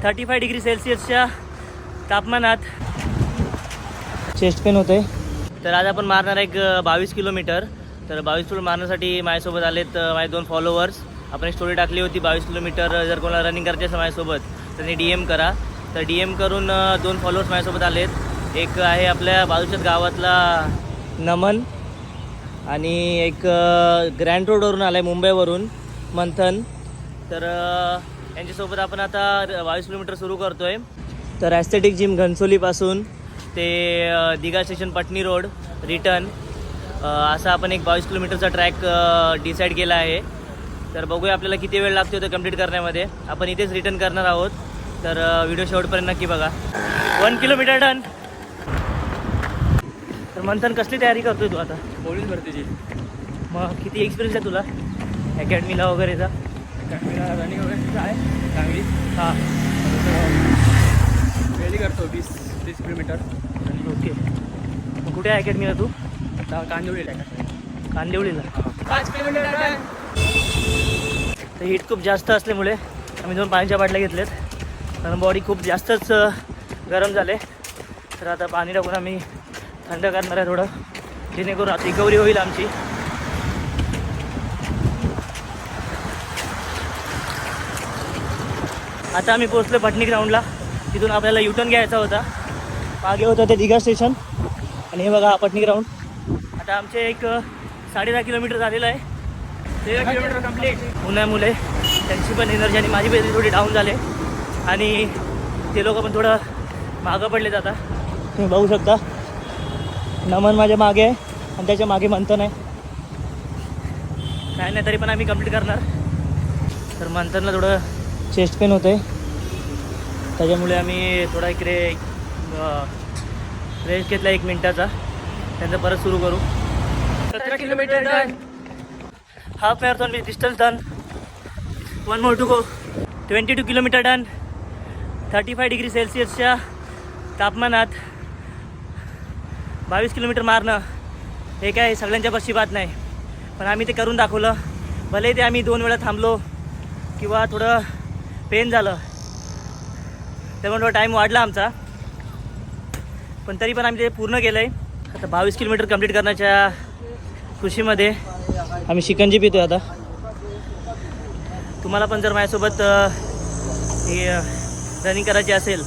35 degree सेल्सिअसच्या तापमानात chest pain होते. तर आज आपण मारणार एक 22 किलोमीटर. तर 22 किलोमीटर मारण्यासाठी माझ्यासोबत आलेत माझे 2 फॉलोवर्स. आपण एक स्टोरी टाकली होती 22 किलोमीटर जर कोणाला रनिंग करायची असेल माझ्यासोबत त्यांनी DM करा. तर DM करून 2 फॉलोअर्स माझ्यासोबत आलेत. एक आहे आपल्या बाजूच्याच गावातला नमन आणि एक ग्रँड रोडवरून आला आहे मुंबईवरून मंथन. तर यांच्यासोबत आपण आता 22 किलोमीटर सुरू करतो आहे. तर ॲस्थेटिक जिम घनसोलीपासून ते Digha station Patni road return असा आपण एक 22 किलोमीटरचा ट्रॅक डिसाईड केला आहे. तर बघूया आपल्याला किती वेळ लागतो तो कंप्लीट करण्यामध्ये. आपण इथेच रिटर्न करणार आहोत. तर व्हिडिओ शेवटपर्यंत नक्की बघा. 1 किलोमीटर डन. तर मंथन कसली तयारी करतोय तू आता? पोलीस भरतीची. मग किती एक्सपिरियन्स आहे तुला अकॅडमीला वगैरेचा? अकॅडमीला रनिंग वगैरे आहे चांगली. हां डेली करतो 20 किलोमीटर. ओके. मग कुठे आहे अकॅडमीला तू? आता कांदिवलीला आहे. कांदिवलीला. 5 किलोमीटर. तर हीट खूप जास्त असल्यामुळे आम्ही 2 पाण्याच्या बाटल्या घेतल्यात कारण बॉडी खूप जास्तच गरम झाले. तर आता पाणी टाकून आम्ही थंड करणार आहे थोडं जेणेकरून रिकव्हरी होईल आमची. आता आम्ही पोहोचलो पटनी ग्राउंडला. तिथून आपल्याला युटर्न घ्यायचा होता. मागे होतं ते दिघा स्टेशन आणि हे बघा पटनी ग्राउंड. आता आमचे एक 10.5 किलोमीटर झालेलं आहे. 13 किलोमीटर कंप्लीट. उन्हामुळे त्यांची पण एनर्जी आणि माझी पण थोडी डाऊन झाले आणि ते लोक पण थोडं मागं पडलेत. आता तुम्ही बघू शकता नमन माझ्या मागे आहे आणि त्याच्या मागे मंथन आहे. काय नाही तरी पण आम्ही कंप्लीट करणार. तर मंथनला थोडं चेस्ट पेन होते त्याच्यामुळे आम्ही थोडा इकडे रेस्ट घेतला 1 मिनिटाचा. त्यानंतर परत सुरू करू. 17 kilometre done. Half marathon with distance done. 1 more to go. 22 kilometre done. 35 degree सेल्सिअसच्या तापमानात 22 किलोमीटर मारणं हे काय सगळ्यांच्या बसची बात नाही. पण आम्ही ते करून दाखवलं. भले ते आम्ही 2 वेळा थांबलो किंवा थोडं पेन झालं त्यामुळे थोडा टाईम वाढला आमचा. पण तरी पण आम्ही ते पूर्ण केलं आहे. आता 22 किलोमीटर कंप्लीट करण्याच्या खुशीमध्ये आम्ही शिकंजी पितो आता. तुम्हाला पण जर माझ्यासोबत ही रनिंग करायची असेल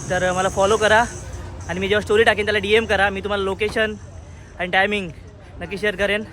तर मला फॉलो करा आणि मी जेव्हा स्टोरी टाकेन त्याला DM करा. मी तुम्हाला लोकेशन आणि टायमिंग नक्की शेअर करेन.